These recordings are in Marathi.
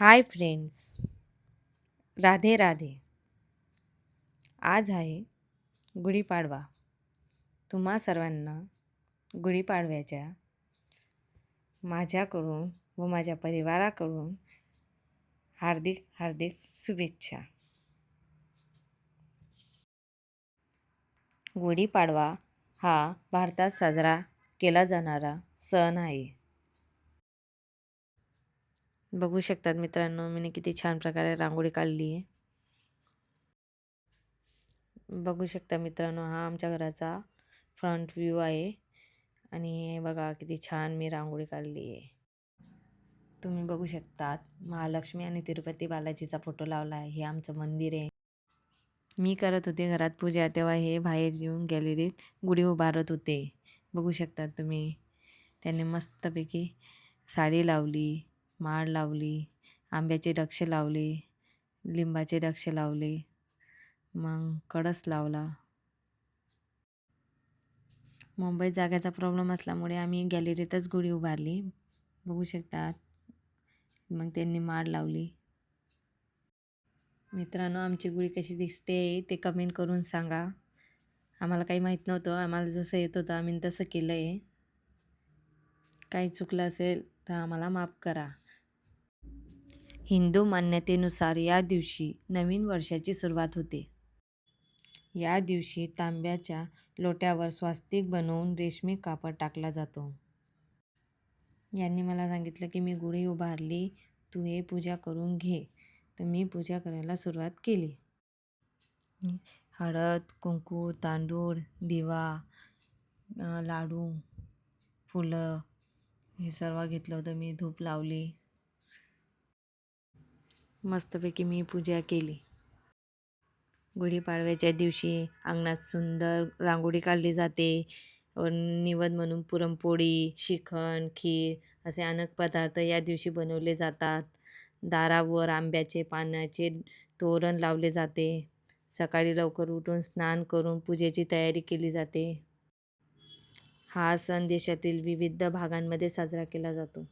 Hi friends, Radhe Radhe. आज आहे गुढीपाडवा. तुम्हा सर्वांना गुढीपाडव्याच्या माझ्याकडून व माझ्या परिवाराकडून हार्दिक हार्दिक शुभेच्छा. गुढीपाडवा हा भारतात साजरा केला जाणारा सण आहे. बघू शकतात मित्रांनो, मी किती छान प्रकारे रांगोळी काढली आहे. बघू शकता मित्रांनो, हा आमच्या घराचा फ्रंट व्ह्यू आहे आणि हे बघा किती छान मी रांगोळी काढली आहे. तुम्ही बघू शकतात महालक्ष्मी आणि तिरुपती बालाजीचा फोटो लावला आहे. हे आमचं मंदिर आहे. मी करत होते घरात पूजा, तेव्हा हे बाहेर येऊन गॅलरीत गुढी उभारत होते. बघू शकतात तुम्ही. त्याने मस्तपैकी साडी लावली, माळ लावली, आंब्याचे डक्ष लावले, लिंबाचे डक्ष लावले, मग कळस लावला. मुंबईत जागेचा प्रॉब्लेम असल्यामुळे आम्ही गॅलरीतच गुढी उभारली. बघू शकतात. मग त्यांनी माळ लावली. मित्रांनो, आमची गुढी कशी दिसते ते कमेंट करून सांगा. आम्हाला काही माहीत नव्हतं. आम्हाला जसं येत होतं आम्ही तसं केलं आहे. काही चुकलं असेल तर आम्हाला माफ करा. हिंदू मान्यतेनुसार या दिवशी नवीन वर्षाची सुरुवात होते. या दिवशी तांब्याच्या लोट्यावर स्वास्तिक बनवून रेशमी कापड टाकला जातो. यांनी मला सांगितलं की मी गुढी उभारली, तू हे पूजा करून घे. तर मी पूजा करायला सुरुवात केली. हळद, कुंकू, तांदूळ, दिवा, लाडू, फुलं हे सर्व घेतलं होतं. मी धूप लावली. मस्तपैकी मी पूजा केली. गुढीपाडव्याच्या दिवशी अंगणात सुंदर रांगोळी काढली जाते. निवेद म्हणून पुरणपोळी, श्रीखंड, खीर असे अनेक पदार्थ या दिवशी बनवले जातात. दारावर आंब्याचे पानाचे तोरण लावले जाते. सकाळी लवकर उठून स्नान करून पूजेची तयारी केली जाते. हा सण देशातील विविध भागांमध्ये साजरा केला जातो.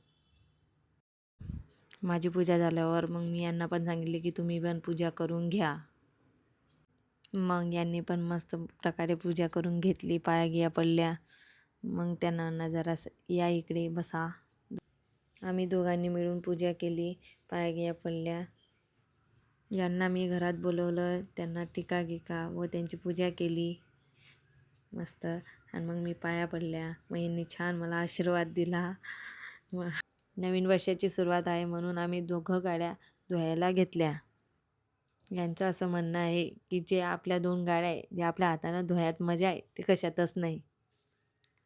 माझी पूजा झाल्यावर मग मी यांना पण सांगितले की तुम्ही पण पूजा करून घ्या. मग यांनी पण मस्त प्रकारे पूजा करून घेतली. पाया गिया पडल्या. मग त्यांना जरा या इकडे बसा. आम्ही दोघांनी मिळून पूजा केली. पाया गिया पडल्या. यांना मी घरात बोलवलं. त्यांना टीका गिका व त्यांची पूजा केली मस्त. आणि मग मी पाया पडल्या. मग यांनी छान मला आशीर्वाद दिला. नवीन वर्षाची सुरुवात आहे म्हणून आम्ही दोघं गाड्या धुवायला घेतल्या. यांचं असं म्हणणं आहे की जे आपल्या 2 गाड्या आहे, जे आपल्या हातानं धुण्यात मजा आहे ते कशातच नाही.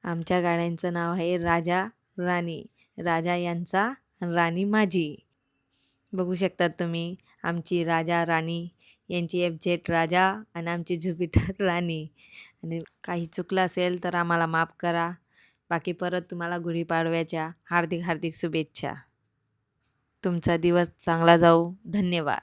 आमच्या गाड्यांचं नाव आहे राजा राणी. राजा यांचा, राणी माझी. बघू शकतात तुम्ही आमची राजा राणी, यांची एफजेट राजा आणि आमची ज्युपिटर राणी. आणि काही चुकलं असेल तर आम्हाला माफ करा. बाकी परत तुम्हाला गुढीपाडव्याच्या हार्दिक हार्दिक शुभेच्छा. तुमचा दिवस चांगला जाऊ. धन्यवाद.